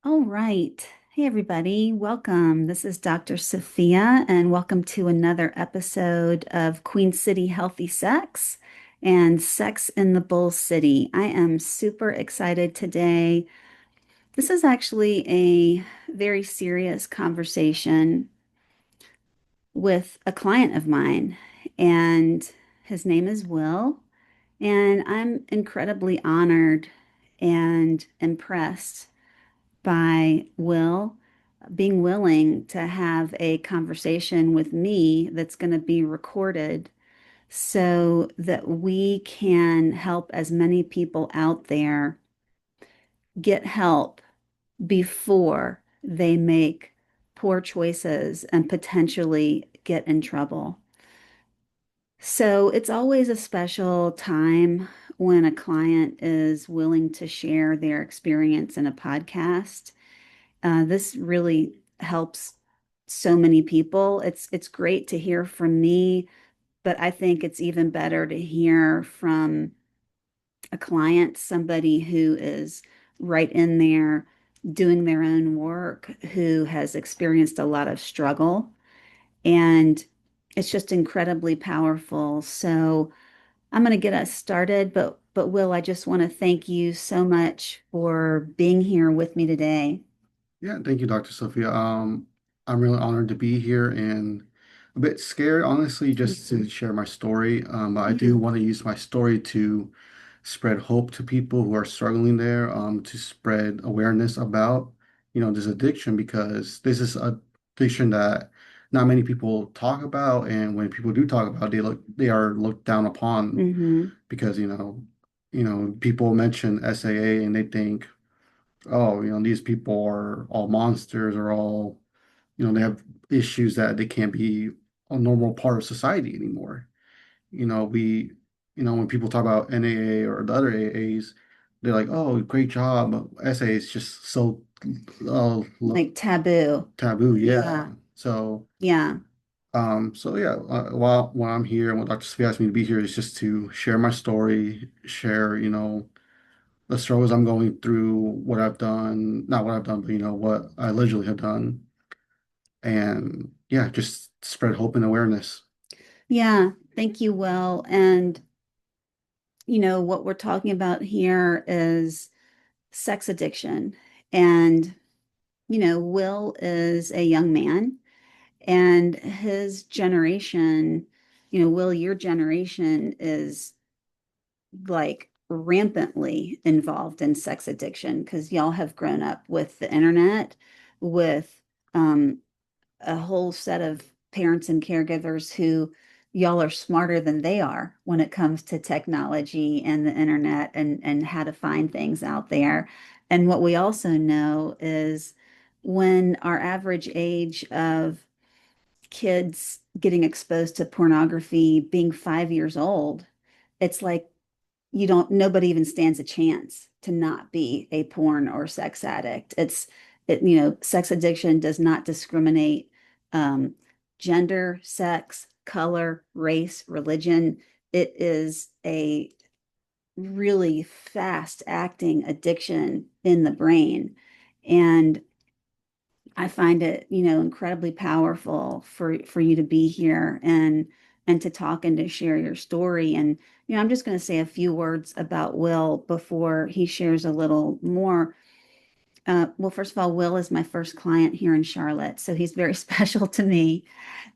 All right. Hey, everybody. Welcome. This is Dr. Sophia, and welcome to another episode of Queen City Healthy Sex and Sex in the Bull City. I am super excited today. This is actually a very serious conversation with a client of mine, and his name is Will. And I'm incredibly honored and impressed by Will being willing to have a conversation with me that's going to be recorded so that we can help as many people out there get help before they make poor choices and potentially get in trouble. So it's always a special time when a client is willing to share their experience in a podcast. This really helps so many people. It's great to hear from me, but I think it's even better to hear from a client, somebody who is right in there doing their own work, who has experienced a lot of struggle, and it's just incredibly powerful. So I'm going to get us started, but Will, I just want to thank you so much for being here with me today. Yeah, thank you, Dr. Sophia. I'm really honored to be here and a bit scared, honestly, just to Mhm. share my story. But I do Yeah. want to use my story to spread hope to people who are struggling there, to spread awareness about, this addiction because this is a addiction that not many people talk about, and when people do talk about, they are looked down upon Hmm. because, people mention SAA and they think, oh, these people are all monsters or all, they have issues that they can't be a normal part of society anymore. We, when people talk about NAA or the other AAs, they're like, oh, great job. SA is just so Like taboo. taboo. Yeah. Yeah. So, Yeah. yeah, while I'm here and what Dr. Sophia asked me to be here is just to share my story, share, the struggles I'm going through, what I've done, not what I've done, but what I allegedly have done, and yeah, just spread hope and awareness. Yeah. Thank you, Will. And what we're talking about here is sex addiction. And Will is a young man, and his generation, Will, your generation is like rampantly involved in sex addiction because y'all have grown up with the internet, with um, a whole set of parents and caregivers who y'all are smarter than they are when it comes to technology and the internet and how to find things out there. And what we also know is when our average age of kids getting exposed to pornography being 5 years old, it's like nobody even stands a chance to not be a porn or sex addict. Sex addiction does not discriminate um, gender, sex, color, race, religion. It is a really fast acting addiction in the brain. And I find it, incredibly powerful for you to be here and to talk and to share your story. And I'm just going to say a few words about Will before he shares a little more. Well, first of all, Will is my first client here in Charlotte, so he's very special to me,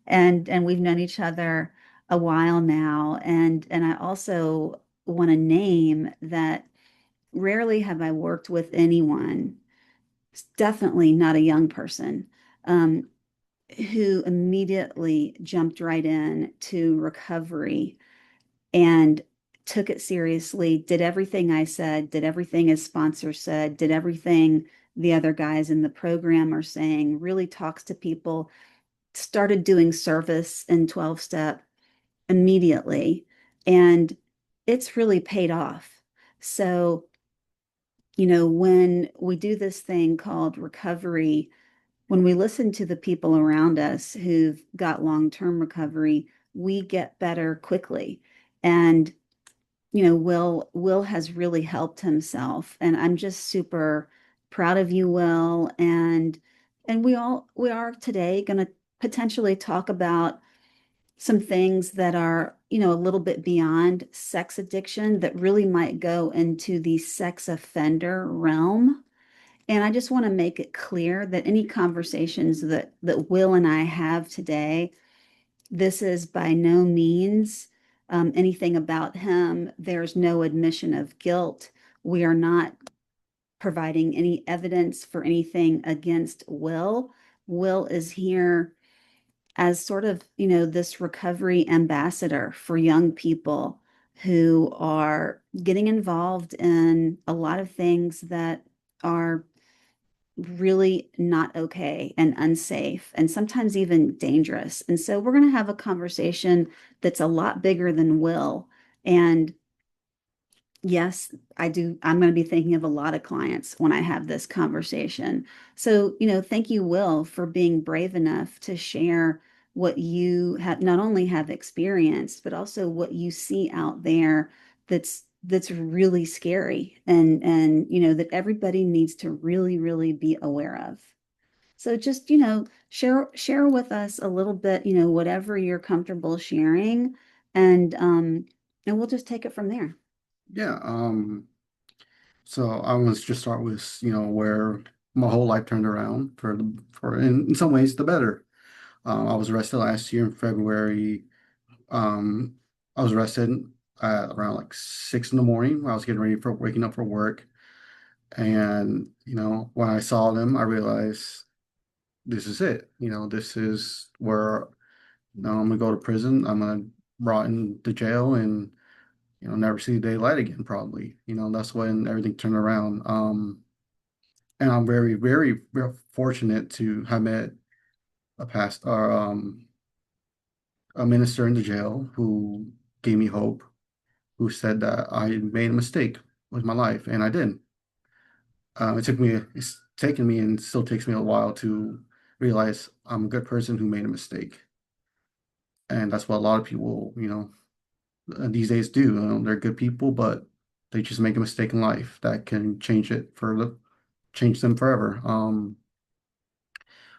and we've known each other a while now. And I also want to name that rarely have I worked with anyone, definitely not a young person, um, who immediately jumped right in to recovery and took it seriously, did everything I said, did everything his sponsor said, did everything the other guys in the program are saying, really talks to people, started doing service in 12 step immediately. And it's really paid off. So, when we do this thing called recovery, when we listen to the people around us who've got long-term recovery, we get better quickly. And Will has really helped himself, and I'm just super proud of you, Will. And we are today going to potentially talk about some things that are, a little bit beyond sex addiction that really might go into the sex offender realm. And I just want to make it clear that any conversations that Will and I have today, this is by no means anything about him. There's no admission of guilt. We are not providing any evidence for anything against Will. Will is here as sort of, this recovery ambassador for young people who are getting involved in a lot of things that are really not okay and unsafe and sometimes even dangerous. And so we're going to have a conversation that's a lot bigger than Will. And yes, I do. I'm going to be thinking of a lot of clients when I have this conversation. So, thank you, Will, for being brave enough to share what you have not only have experienced, but also what you see out there that's really scary and that everybody needs to really, really be aware of. So just, share with us a little bit, whatever you're comfortable sharing, and and we'll just take it from there. Yeah. So I want to just start with, where my whole life turned around for in some ways the better. I was arrested last year in February. Um, I was arrested at around like 6 in the morning when I was getting ready for waking up for work. And, when I saw them, I realized this is it. This is where, I'm gonna go to prison. I'm gonna rot in the jail and, never see the daylight again, probably. That's when everything turned around. And I'm very, very, very fortunate to have met a past or a minister in the jail who gave me hope, who said that I made a mistake with my life, and I did. It's taken me and still takes me a while to realize I'm a good person who made a mistake. And that's what a lot of people, these days do. They're good people, but they just make a mistake in life that can change them forever.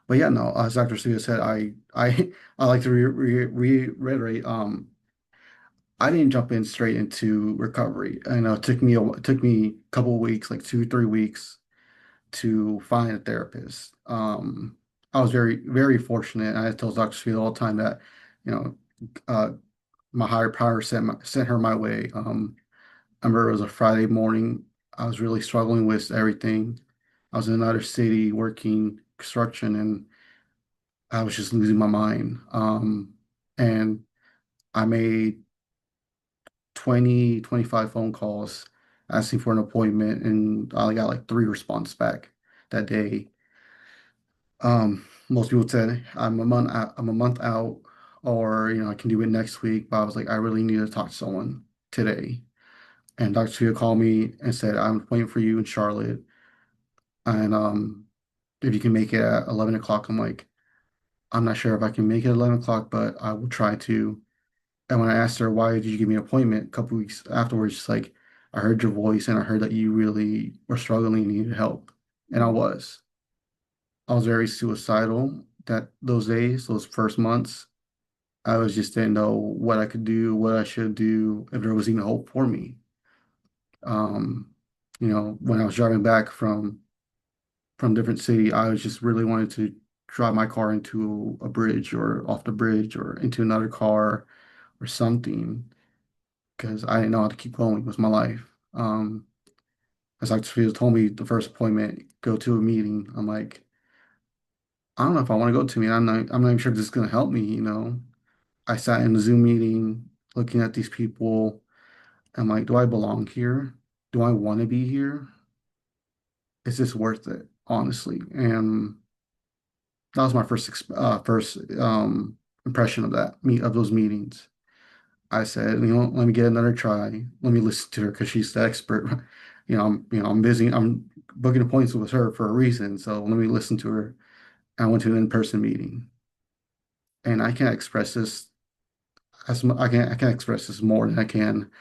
But yeah, no, as Dr. Sophia said, I like to reiterate. I didn't jump in straight into recovery. I know it took me a couple of weeks, like 2, 3 weeks, to find a therapist. I was very, very fortunate. I tell Dr. Sophia all the time that, you know, uh, my higher power sent her my way. I remember it was a Friday morning. I was really struggling with everything. I was in another city working construction, and I was just losing my mind. And I made 20, 25 phone calls asking for an appointment, and I only got like three responses back that day. Most people said I'm a month out, or I can do it next week. But I was like, I really need to talk to someone today. And Dr. Tua called me and said, I'm waiting for you in Charlotte. And if you can make it at 11 o'clock, I'm like, I'm not sure if I can make it at 11 o'clock, but I will try to. And when I asked her, why did you give me an appointment a couple weeks afterwards, she's like, I heard your voice and I heard that you really were struggling and needed help. And I Mm. was. I was very suicidal those days, those first months. I was just didn't know what I could do, what I should do, if there was even hope for me. Um, when I was driving back from different city, I was just really wanted to drive my car into a bridge or off the bridge or into another car or something because I didn't know how to keep going with my life. As Dr. Fields told me the first appointment, go to a meeting. I'm like, I don't know if I want to go to a meeting. I'm not even sure if this is going to help me. I sat in the Zoom meeting looking at these people. I'm like, do I belong here? Do I want to be here? Is this worth it, honestly? And that was my first impression of those meetings. I said, let me get another try. Let me listen to her because she's the expert. I'm busy. I'm booking appointments with her for a reason. So let me listen to her. I went to an in-person meeting, and I can't express this I can't express this more than I can.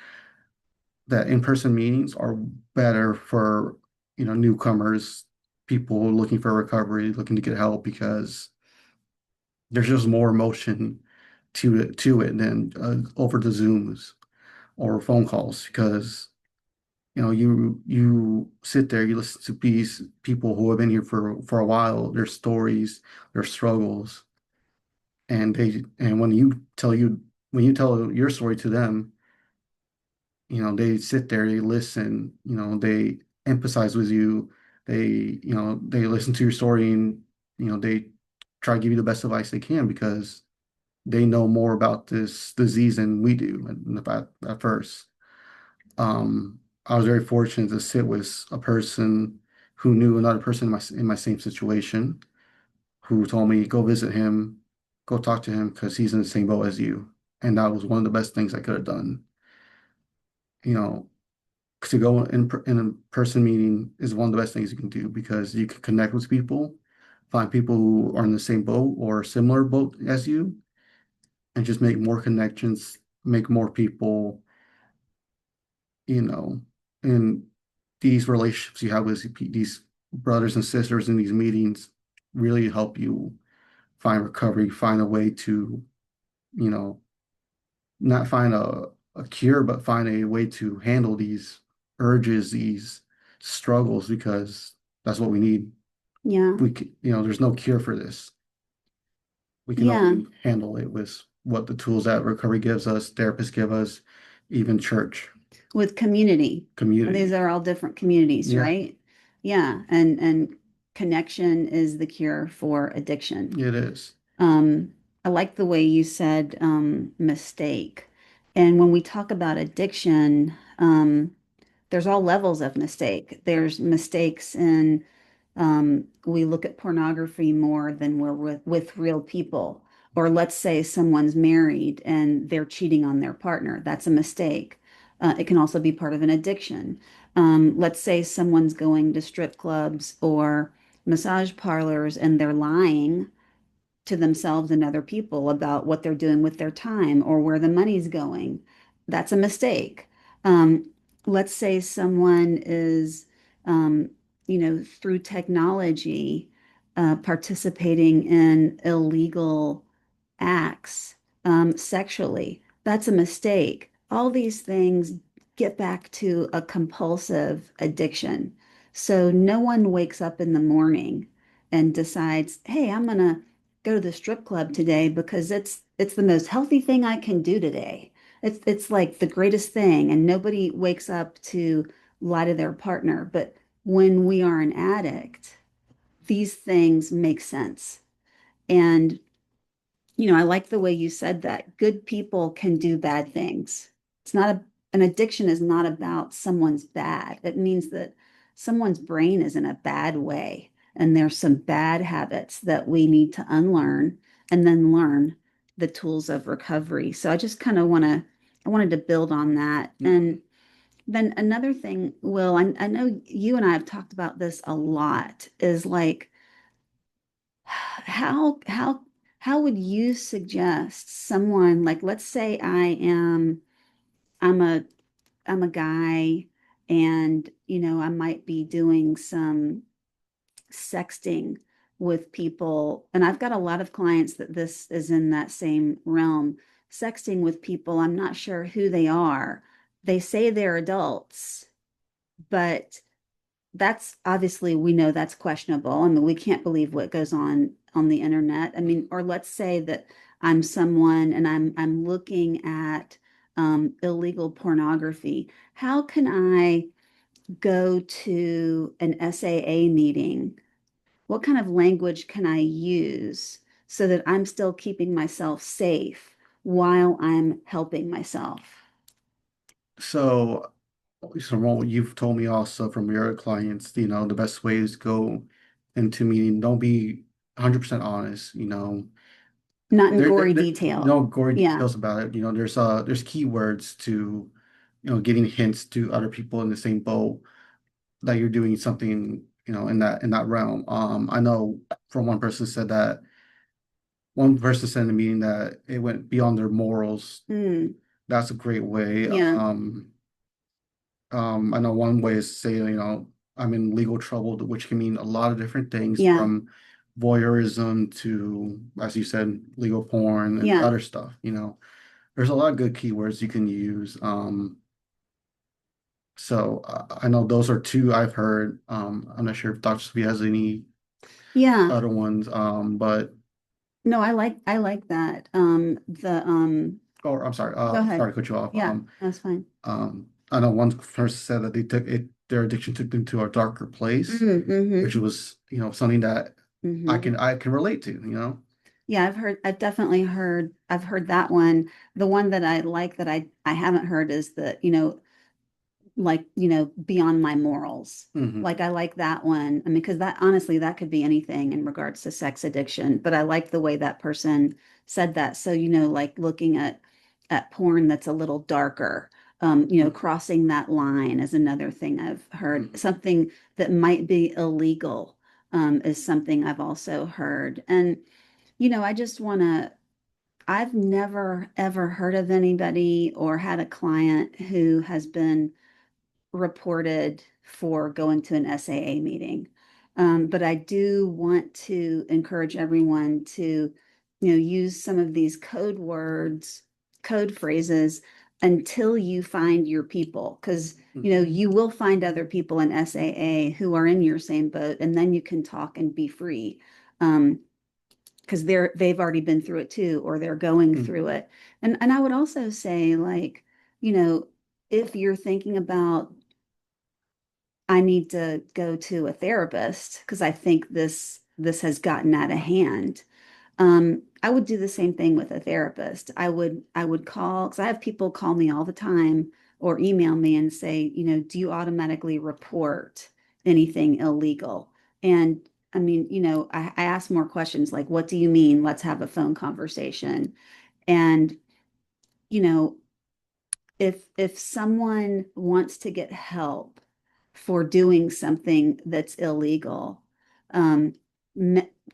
That in-person meetings are better for newcomers people looking for recovery, looking to get help because there's just more emotion to it than over the Zooms or phone calls because you sit there, you listen to these people who have been here for a while, their stories, their struggles, and when you tell your story to them, they sit there, they listen, they empathize with you, they listen to your story and they try to give you the best advice they can because they know more about this disease than we do at first. I was very fortunate to sit with a person who knew another person in my same situation, who told me, go visit him, go talk to him because he's in the same boat as you. And that was one of the best things I could have done. You know, to go in a person meeting is one of the best things you can do because you can connect with people, find people who are in the same boat or similar boat as you, and just make more connections, make more people, you know, and these relationships you have with these brothers and sisters in these meetings really help you find recovery, find a way to, you know, not find a cure, but find a way to handle these urges, these struggles, because that's what we need. Yeah. There's no cure for this. We can Yeah. only handle it with what the tools that recovery gives us, therapists give us, even church With community. These community. are all different communities, Yeah, right? Yeah. And connection is the cure for addiction. it is. Um, I like the way you said mistake. And when we talk about addiction, there's all levels of mistake. There's mistakes in we look at pornography more than we're with real people. Or let's say someone's married and they're cheating on their partner. That's a mistake. It can also be part of an addiction. Let's say someone's going to strip clubs or massage parlors and they're lying to themselves and other people about what they're doing with their time or where the money's going. That's a mistake. Um, let's say someone is, um, through technology, participating in illegal acts sexually. That's a mistake. All these things get back to a compulsive addiction. So no one wakes up in the morning and decides, "Hey, I'm gonna go to the strip club today because it's the most healthy thing I can do today." It's like the greatest thing, and nobody wakes up to lie to their partner. But when we are an addict, these things make sense. And I like the way you said that. Good people can do bad things. It's not an addiction is not about someone's bad. It means that someone's brain is in a bad way, and there's some bad habits that we need to unlearn and then learn the tools of recovery. So I wanted to build on that. And then another thing, Will, I know you and I have talked about this a lot, is like how would you suggest someone like let's say I'm a I'm a guy and I might be doing some sexting with people and I've got a lot of clients that this is in that same realm, sexting with people I'm not sure who they are. They say they're adults, but that's obviously we know that's questionable. I mean, we can't believe what goes on the internet. I mean, or let's say that I'm someone and I'm looking at illegal pornography. How can I go to an SAA meeting? What kind of language can I use so that I'm still keeping myself safe while I'm helping myself? So, from what you've told me also from your clients, the best way is go into meeting. Don't be 100% honest. Not in gory There detail. no gory Yeah. details about it. There's keywords to, giving hints to other people in the same boat that you're doing something, in that realm. I know from one person said in the meeting that it went beyond their morals. Mm, That's a great way. yeah. I know one way is to say, I'm in legal trouble, which can mean a lot of different things Yeah. from voyeurism to, as you said, legal porn and Yeah. other stuff. There's a lot of good keywords you can use. So I know those are two I've heard. I'm not sure if Dr. Sophia has any Yeah. other ones. But No, I like that. or I'm sorry, Go ahead. sorry to cut you off. Yeah, that's fine. I know one person said that they took it, their addiction took them to a darker place, which Mm-hmm. was, something that Mm-hmm. I can relate to. Yeah, I've heard that one. The one that I like that I haven't heard is the, like, beyond my morals. Hmm. Like I like that one. I mean, because that honestly, that could be anything in regards to sex addiction, but I like the way that person said that. So, like looking at porn that's a little darker, crossing that line is another thing I've heard. Hmm. Something that might be illegal, is something I've also heard. And, I just want to I've never ever heard of anybody or had a client who has been reported for going to an SAA meeting. But I do want to encourage everyone to, use some of these code words, code phrases until you find your people. Because, Hmm. you will find other people in SAA who are in your same boat, and then you can talk and be free. Because they've already been through it too, or they're going Hmm. through it. And I would also say, like, you know, if you're thinking about I need to go to a therapist because I think this has gotten out of hand. I would do the same thing with a therapist. I would call because I have people call me all the time or email me and say, do you automatically report anything illegal? And I mean, I ask more questions like, what do you mean? Let's have a phone conversation. And, you know, if someone wants to get help for doing something that's illegal, um,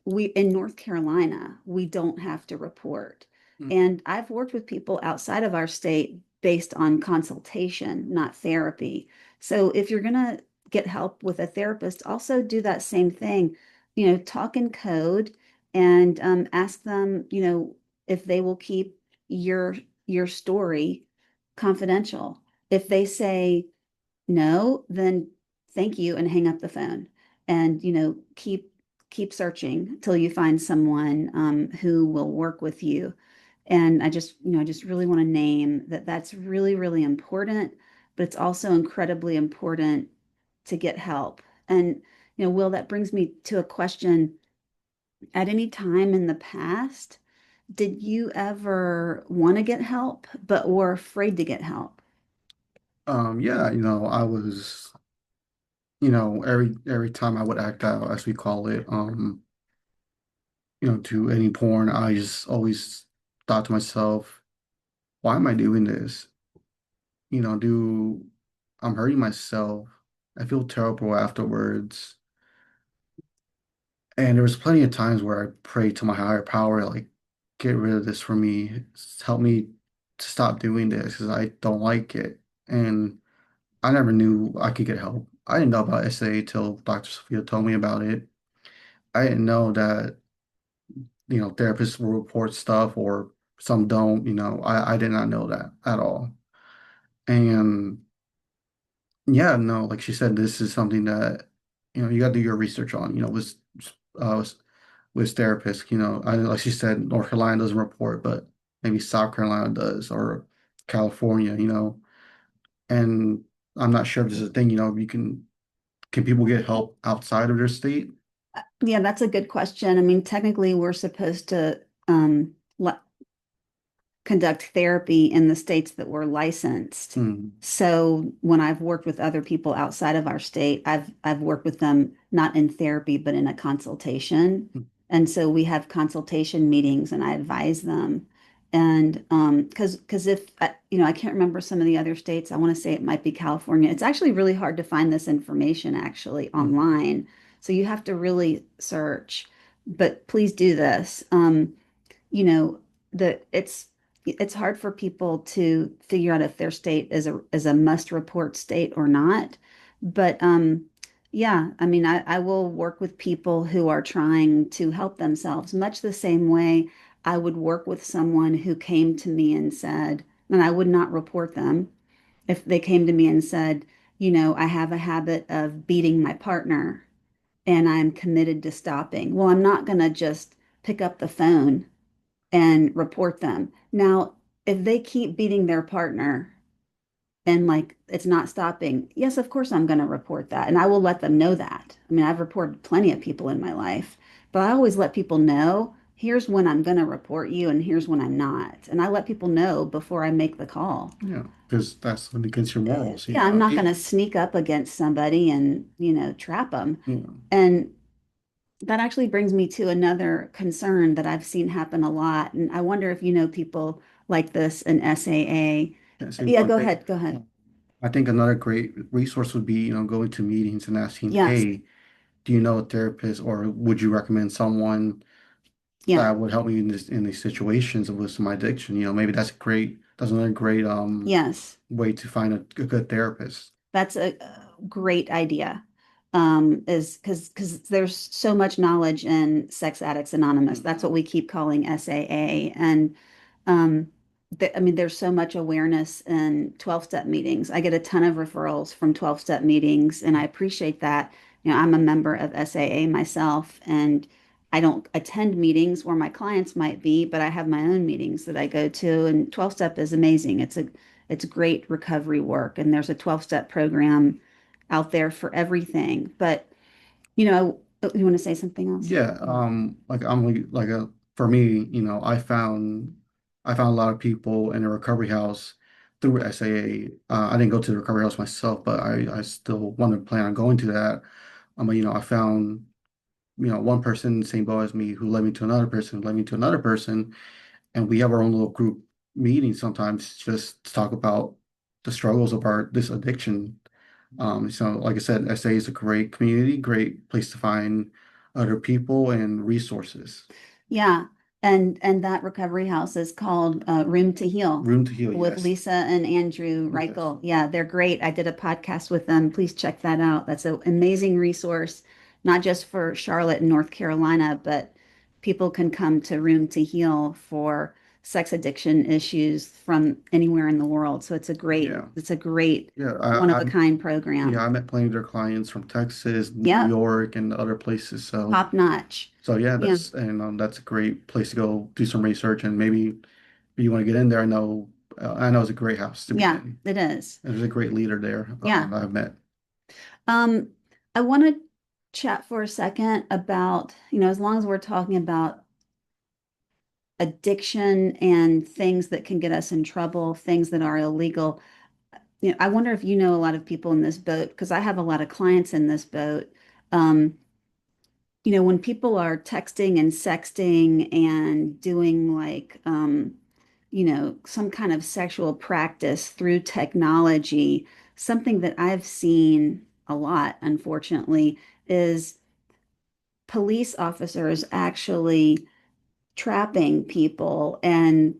we in North Carolina, we don't have to report. And I've worked with people outside of our state based on consultation, not therapy. So if you're gonna get help with a therapist, also do that same thing. Talk in code and ask them, if they will keep your your story confidential. If they say no, then thank you and hang up the phone. And keep searching till you find someone who will work with you. And I just really want to name that that's really, really important, but it's also incredibly important to get help. And Will, that brings me to a question. At any time in the past, did you ever want to get help, but were afraid to get help? Yeah, I was, every time I would act out, as we call it, to any porn, I just always thought to myself, why am I doing this? Do I'm hurting myself? I feel terrible afterwards. And there was plenty of times where I prayed to my higher power, like, get rid of this for me. Help me to stop doing this because I don't like it. And I never knew I could get help. I didn't know about SA till Dr. Sophia told me about it. I didn't know that, therapists will report stuff or some don't, I did not know that at all. And yeah, no, like she said, this is something that, you got to do your research on, uh, with therapists, like she said, North Carolina doesn't report, but maybe South Carolina does or California, and I'm not sure if this is a thing, can people get help outside of their state? Yeah, that's a good question. I mean, technically, we're supposed to let conduct therapy in the states that we're licensed. Hmm. So when I've worked with other people outside of our state, I've worked with them not in therapy, but in a consultation. And so we have consultation meetings and I advise them. And because if I can't remember some of the other states, I want to say it might be California. It's actually really hard to find this information actually Hmm. online. So you have to really search. But please do this. You know, the it's hard for people to figure out if their state is a must report state or not. But Yeah, I mean, I will work with people who are trying to help themselves, much the same way I would work with someone who came to me and said, and I would not report them if they came to me and said, I have a habit of beating my partner and I'm committed to stopping. Well, I'm not going to just pick up the phone and report them. Now, if they keep beating their partner, and like it's not stopping, yes, of course I'm going to report that. And I will let them know that. I mean, I've reported plenty of people in my life, but I always let people know here's when I'm going to report you and here's when I'm not. And I let people know before I make the call. Yeah, because that's against your morals. Yeah, I'm not going to sneak up against somebody and, trap them. Yeah, And that actually brings me to another concern that I've seen happen a lot. And I wonder if you know people like this in SAA. can't say Yeah, one go thing. ahead. Go ahead. I think another great resource would be, going to meetings and asking, Yes. hey, do you know a therapist, or would you recommend someone Yeah. that would help me in these situations with my addiction? Maybe that's another great Yes. way to find a good therapist. That's a great idea. Is because there's so much knowledge in Sex Addicts Anonymous. That's what we keep calling SAA. And I mean, there's so much awareness in 12-step meetings. I get a ton of referrals from 12-step meetings, and I appreciate that. I'm a member of SAA myself, and I don't attend meetings where my clients might be, but I have my own meetings that I go to, and 12-step is amazing. It's great recovery work, and there's a 12-step program out there for everything. But, you want to say something else? Yeah, like for me, I found a lot of people in a recovery house through SAA. I didn't go to the recovery house myself, but I still wanted to plan on going to that. But I found one person in the same boat as me who led me to another person, who led me to another person, and we have our own little group meeting sometimes just to talk about the struggles of our this addiction. So like I said, SA is a great community, great place to find other people and resources. Yeah, and that recovery house is called Room to Heal Room to heal, with yes. Lisa and Andrew Yes. Reichel. Yeah, they're great. I did a podcast with them. Please check that out. That's an amazing resource, not just for Charlotte and North Carolina, but people can come to Room to Heal for sex addiction issues from anywhere in the world. So Yeah. it's a great Yeah. one of a I kind yeah, program. I met plenty of their clients from Texas, New Yep, York, and other places. So top notch. so yeah, Yeah, that's a great place to go do some research, and maybe if you want to get in there. I know it's a great house to be yeah, in. it is. There's a great leader there Yeah. that I've met. Um, I want to chat for a second about, as long as we're talking about addiction and things that can get us in trouble, things that are illegal. I wonder if you know a lot of people in this boat, because I have a lot of clients in this boat. Um, when people are texting and sexting and doing like, some kind of sexual practice through technology, something that I've seen a lot, unfortunately, is police officers actually trapping people and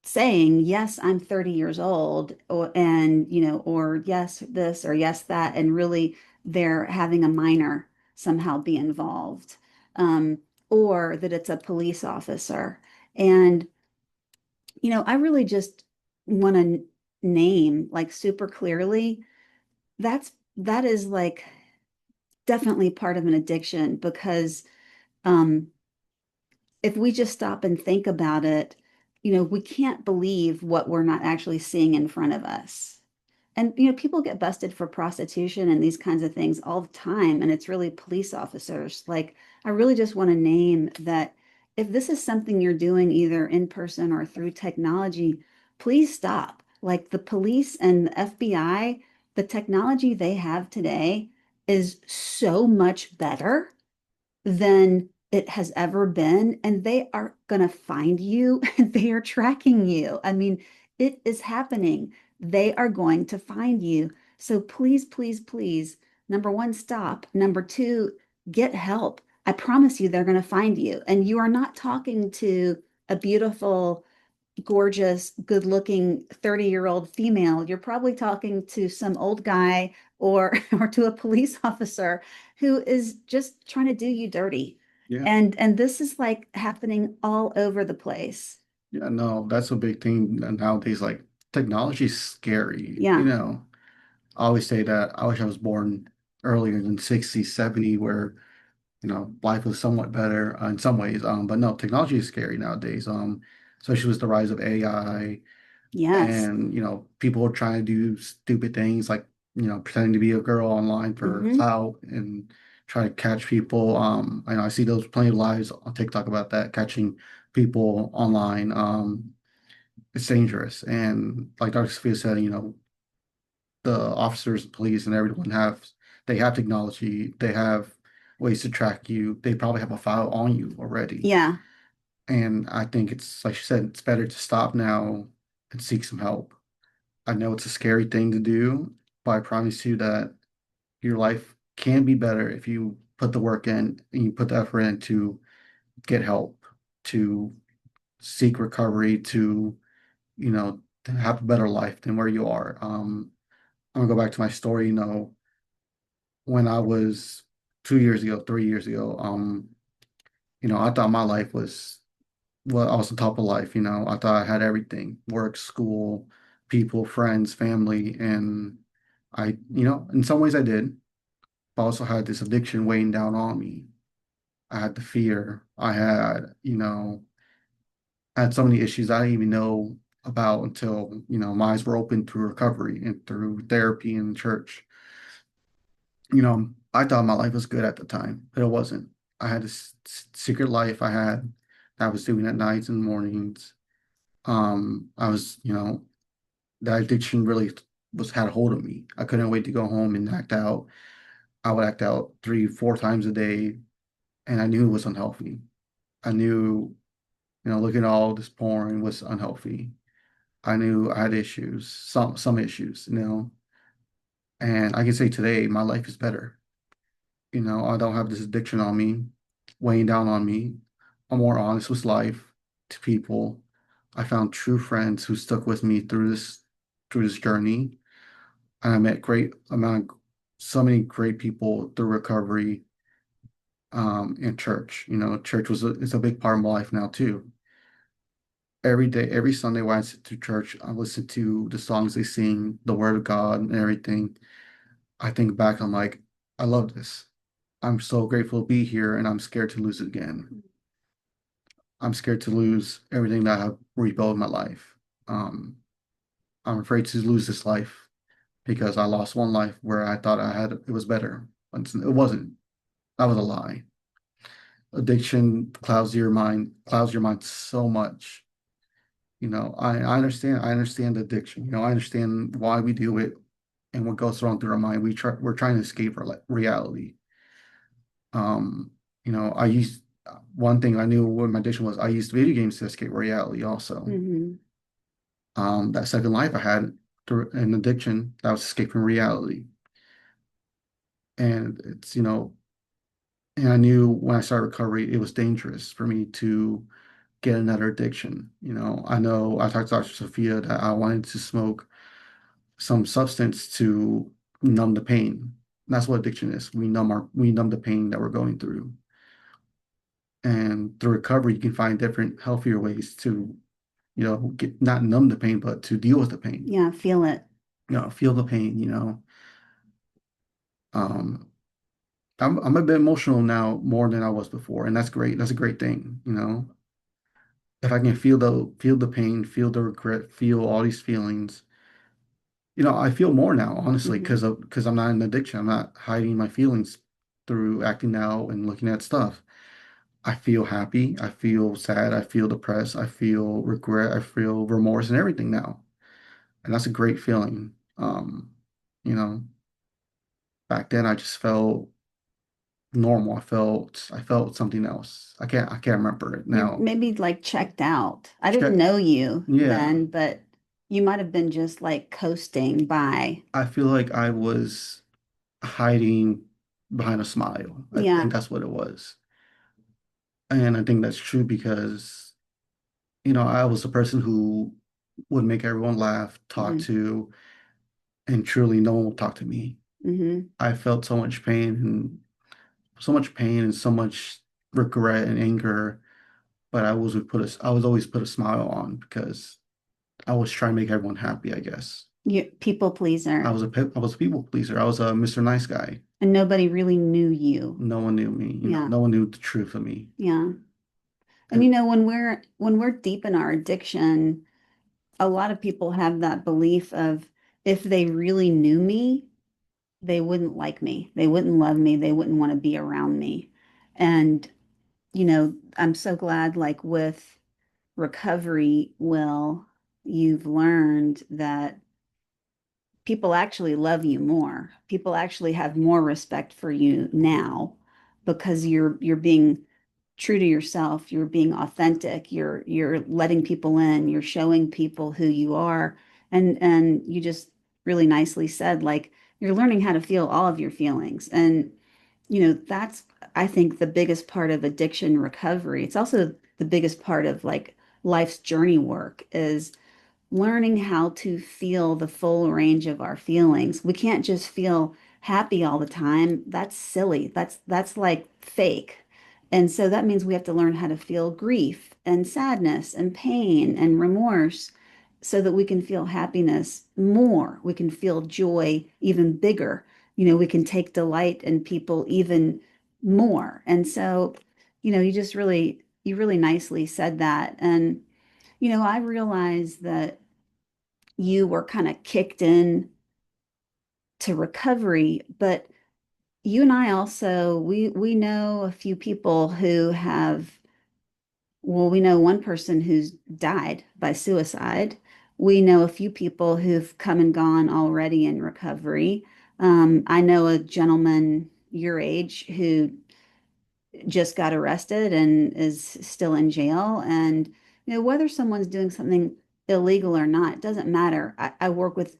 saying, yes, I'm 30 years old, or yes, this, or yes, that, and really they're having a minor somehow be involved, um, or that it's a police officer. And, I really just want to name like super clearly that is like definitely part of an addiction because um, if we just stop and think about it, we can't believe what we're not actually seeing in front of us. And, people get busted for prostitution and these kinds of things all the time. And it's really police officers. Like, I really just want to name that if this is something you're doing either in person or through technology, please stop. Like the police and the FBI, the technology they have today is so much better than it has ever been. And they are going to find you and they are tracking you. I mean, it is happening. They are going to find you. So please, please, please, number one, stop. Number two, get help. I promise you, they're going to find you. And you are not talking to a beautiful gorgeous, good-looking 30-year-old female. You're probably talking to some old guy or or to a police officer who is just trying to do you dirty. Yeah. And this is like happening all over the place. Yeah, no, that's a big thing nowadays. Like technology is scary, Yeah. I always say that I wish I was born earlier than 60, 70, where, life was somewhat better in some ways. But no, technology is scary nowadays. Especially with the rise of AI Yes. and, people are trying to do stupid things like, pretending to be a girl online for Hmm. clout and try to catch people. I know I see those plenty of lives on TikTok about that, catching people online. It's dangerous. And like Dr. Sophia said, the officers, police, and everyone they have technology, they have ways to track you. They probably have a file on you already. Yeah. And I think it's like she said, it's better to stop now and seek some help. I know it's a scary thing to do, but I promise you that your life can be better if you put the work in and you put the effort in to get help, to seek recovery, to have a better life than where you are. I'm gonna go back to my story, when I was 2 years ago, 3 years ago, I thought my life was, well, I was on top of life, I thought I had everything, work, school, people, friends, family, and in some ways I did, but I also had this addiction weighing down on me. I had the fear. I had so many issues I didn't even know about until, my eyes were opened through recovery and through therapy and church. I thought my life was good at the time, but it wasn't. I had this secret life I was doing at nights and mornings. I was, that addiction really was had a hold of me. I couldn't wait to go home and act out. I would act out 3, 4 times a day, and I knew it was unhealthy. I knew, looking at all this porn was unhealthy. I knew I had issues, some issues, and I can say today my life is better. I don't have this addiction on me, weighing down on me. I'm more honest with life to people. I found true friends who stuck with me through this journey. And I met so many great people through recovery, in church. Church is a big part of my life now too. Every day, every Sunday when I sit to church, I listen to the songs they sing, the word of God and everything. I think back, I'm like, I love this. I'm so grateful to be here and I'm scared to lose it again. I'm scared to lose everything that I have rebuilt in my life. Um, I'm afraid to lose this life because I lost one life where I thought it was better. It wasn't. That was a lie. Addiction clouds your mind so much. I understand addiction. I understand why we do it and what goes wrong through our mind. We're trying to escape reality. Um, I used one thing I knew what my addiction was. I used video games to escape reality also. Hmm. That second life I had through an addiction that was escaping reality. And and I knew when I started recovery, it was dangerous for me to get another addiction. I know I talked to Dr. Sophia that I wanted to smoke some substance to numb the pain. That's what addiction is. We numb the pain that we're going through. And through recovery, you can find different, healthier ways to, get not numb the pain, but to deal with the pain. Yeah, feel it. Feel the pain. Um, I'm a bit emotional now more than I was before, and that's great. That's a great thing. If I can feel the pain, feel the regret, feel all these feelings, I feel more now, honestly, Hmm. because I'm not in addiction. I'm not hiding my feelings through acting out and looking at stuff. I feel happy, I feel sad, I feel depressed, I feel regret, I feel remorse and everything now. And that's a great feeling. You know, back then I just felt normal. I felt something else. I can't remember it You now. maybe like checked out. I didn't Check. know you Yeah. then, but you might have been just like coasting by. I feel like I was hiding behind a smile. I think Yeah. that's what it was. And I think that's true because, I was a person who would make everyone laugh, talk Mm-hmm. to, and truly no one would talk to me. Mm-hmm. I felt so much pain and so much regret and anger, but I was always put a smile on because I was trying to make everyone happy, I guess. You people pleaser, I was a people pleaser. I was a Mr. Nice Guy. and nobody really knew you. No one knew me, Yeah. no one knew the truth of me. Yeah. And And when we're deep in our addiction, a lot of people have that belief of if they really knew me, they wouldn't like me. They wouldn't love me. They wouldn't want to be around me. And, I'm so glad like with recovery, Will, you've learned that people actually love you more. People actually have more respect for you now because you're being true to yourself, you're being authentic, you're letting people in, you're showing people who you are. And you just really nicely said like you're learning how to feel all of your feelings. And that's I think the biggest part of addiction recovery. It's also the biggest part of like life's journey work is learning how to feel the full range of our feelings. We can't just feel happy all the time. That's silly. That's like fake. And so that means we have to learn how to feel grief and sadness and pain and remorse so that we can feel happiness more. We can feel joy even bigger. We can take delight in people even more. And so, you really nicely said that. And I realized that you were kind of kicked in to recovery, but you and I also we know a few people who have, well, we know one person who's died by suicide. We know a few people who've come and gone already in recovery. I know a gentleman your age who just got arrested and is still in jail. And, whether someone's doing something illegal or not, it doesn't matter. I work with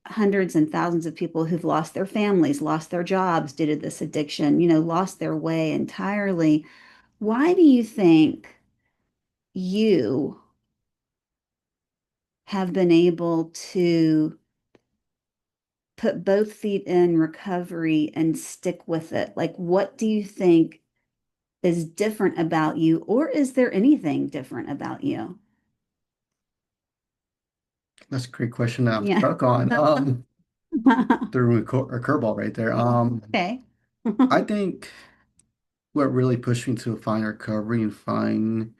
hundreds and thousands of people who've lost their families, lost their jobs due to this addiction, lost their way entirely. Why do you think you have been able to put both feet in recovery and stick with it? Like, what do you think is different about you, or is there anything different about you? that's a great question that I'm Yeah. stuck on. Threw a curveball right there. Okay. I think what really pushed me to find recovery and find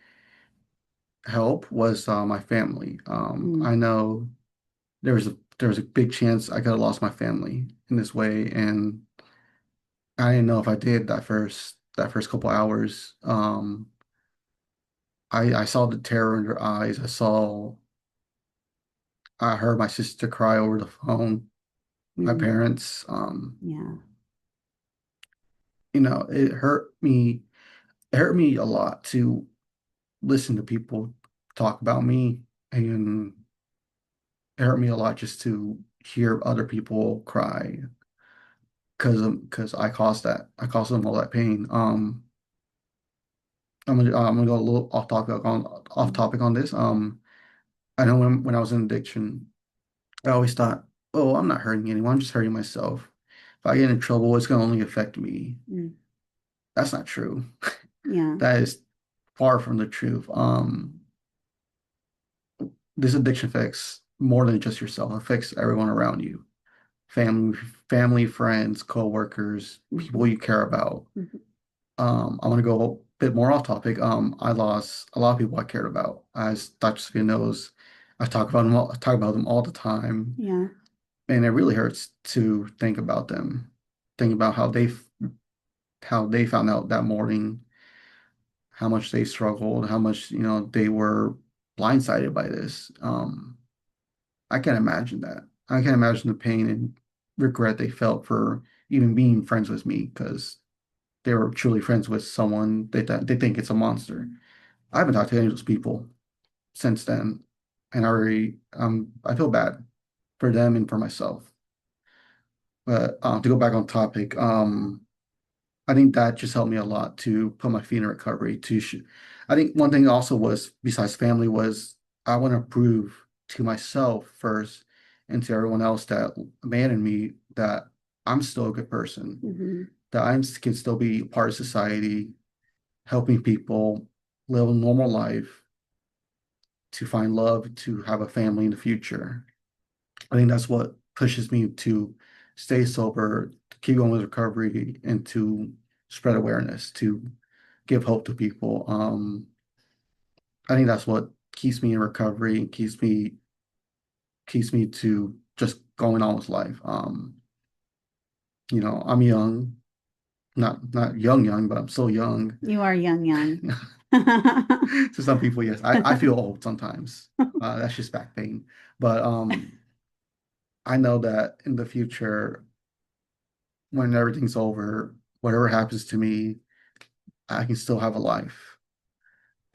help was my family. Mm, I know there was a big chance I could have lost my family in this way, and I didn't know if I did that first couple hours. I saw the terror in their eyes. I heard my sister cry over the phone. My mm, parents, yeah. it hurt me. It hurt me a lot to listen to people talk about me, and it hurt me a lot just to hear other people cry because I caused them all that pain. I'm gonna go a little off topic on this. I know when I was in addiction, I always thought, oh, I'm not hurting anyone, I'm just hurting myself. If I get in trouble, it's gonna only affect me. Mm, That's not true. yeah. That is far from the truth. This addiction affects more than just yourself. It affects everyone around you. Family, family, friends, co-workers, people Mhm, you care about. mhm, I want to go a bit more off topic. I lost a lot of people I cared about. As Dr. Sophia knows, I talk about them all the time, yeah. and it really hurts to think about them. Think about how they found out that morning, how much they struggled, how much, they were blindsided by this. I can't imagine that. I can't imagine the pain and regret they felt for even being friends with me because they were truly friends with someone they think it's a monster. I haven't talked to any of those people since then, and I feel bad for them and for myself. But to go back on topic, I think that just helped me a lot to put my feet in recovery. I think one thing also was, besides family, was I want to prove to myself first and to everyone else that abandoned me that I'm still a good person, Hmm. that can still be part of society, helping people live a normal life, to find love, to have a family in the future. I think that's what pushes me to stay sober, to keep going with recovery, and to spread awareness, to give hope to people. I think that's what keeps me in recovery and keeps me to just going on with life. I'm young, not young, but I'm still young. You are young, young. To some people, yes, I feel old sometimes. That's just back pain. But I know that in the future, when everything's over, whatever happens to me, I can still have a life.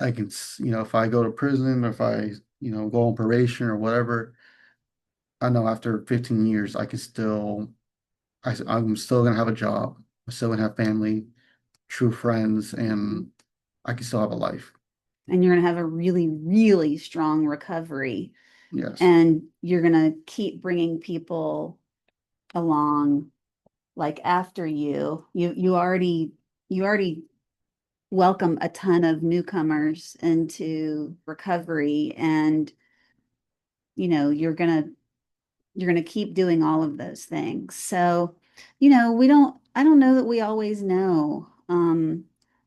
If I go to prison or if I, go on probation or whatever, I know after 15 years, I'm still gonna have a job. I'm still gonna have family, true friends, Mhm. and I can still have a life. And you're going to have a really, really strong recovery. Yes, And you're going to keep bringing people along like after you. You already welcome a ton of newcomers into recovery, and you're going to keep doing all of those things. So, I don't know that we always know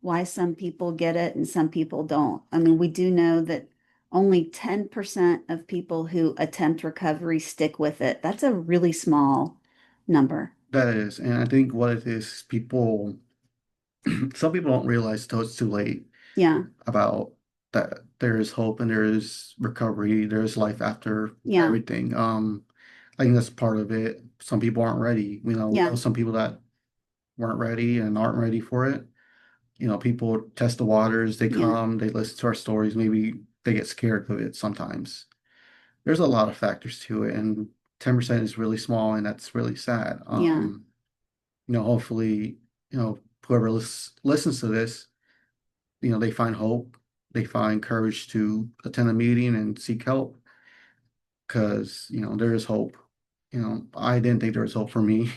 why some people get it and some people don't. I mean, we do know that only 10% of people who attempt recovery stick with it. That's a really small number. that is. And I think what it is, some people don't realize till it's too late Yeah, about that there is hope and there is recovery, there is life after yeah, everything. I think that's part of it. Some people aren't ready. We yeah, know some people that weren't ready and aren't ready for it. People test the waters, they yeah, come, they listen to our stories, maybe they get scared of it sometimes. There's a lot of factors to it, and 10% is really small, and that's really sad. yeah, Hopefully, whoever listens to this, they find hope, they find courage to attend a meeting and seek help because, there is hope. I didn't think there was hope for me,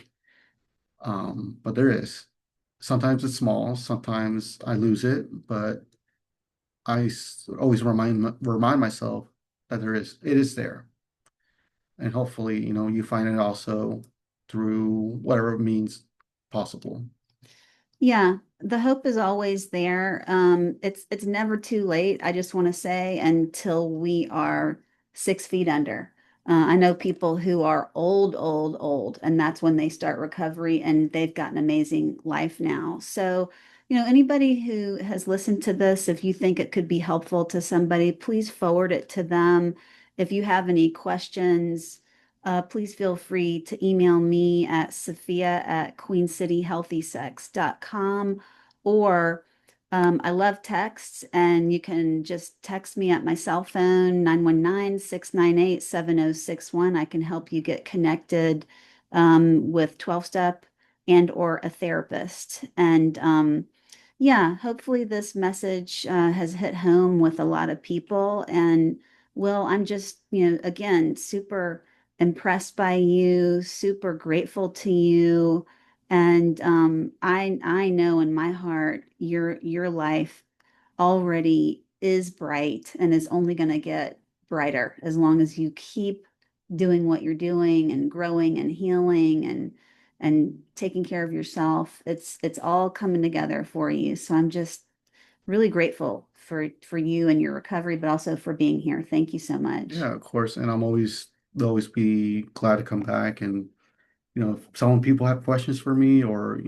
but there is. Sometimes it's small, sometimes I lose it, but always remind myself that it is there. And hopefully, you find it also through whatever means possible. yeah. The hope is always there. It's never too late, I just want to say, until we are 6 feet under. I know people who are old, old, old, and that's when they start recovery, and they've got an amazing life now. So, anybody who has listened to this, if you think it could be helpful to somebody, please forward it to them. If you have any questions, please feel free to email me at sophia@queencityhealthysex.com, or I love texts, and you can just text me at my cell phone, 919-698-7061. I can help you get connected with 12-step and or a therapist. And yeah, hopefully this message has hit home with a lot of people. And Will, I'm just, again, super impressed by you, super grateful to you. And I know in my heart your life already is bright and is only going to get brighter as long as you keep doing what you're doing and growing and healing and taking care of yourself. It's all coming together for you. So I'm just really grateful for you and your recovery, but also for being here. Thank you so much. Yeah, of course. And always be glad to come back. And, if some people have questions for me or,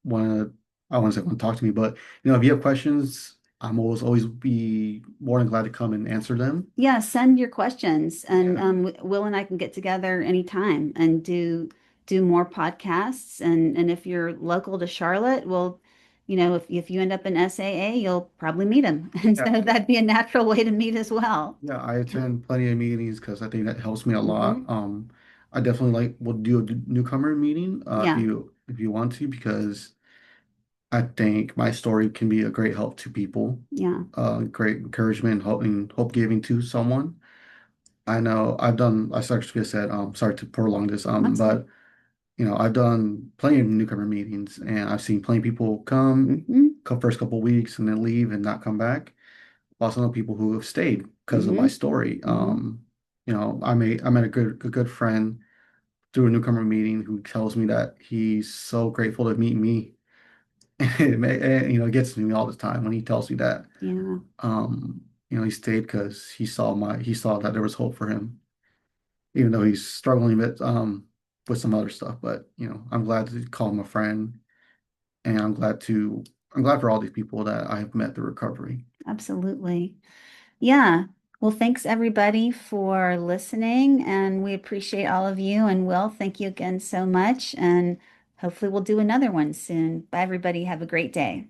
want to, I want to say want to talk to me, but, if you have questions, I'm always be more than glad to come and answer them. Yeah, send your questions, and Yeah. Will and I can get together anytime and do more podcasts. And if you're local to Charlotte, well, if you end up in SAA, you'll probably meet him, and Yeah. so that'd be a natural way to meet as well. Yeah, I attend plenty of meetings because I think that helps me a lot. Hmm. I definitely will do a newcomer meeting Yeah, if you want to because I think my story can be a great help to people, Yeah, great encouragement, and hope giving to someone. I know I actually said, sorry to prolong this, that's fine. but I've done plenty of newcomer meetings, and I've seen plenty of people come, Hmm. first couple of weeks and then leave and not come back. Also know people who have stayed because of my Hmm. story. Hmm. I met a good friend through a newcomer meeting who tells me that he's so grateful to meet me. It gets to me all the time when he tells me that. Yeah, He stayed because he saw that there was hope for him, even though he's struggling with some other stuff. But I'm glad to call him a friend, and I'm glad for all these people that I have met through recovery. absolutely. Yeah. Well, thanks everybody for listening, and we appreciate all of you. And Will, thank you again so much. And hopefully we'll do another one soon. Bye, everybody. Have a great day.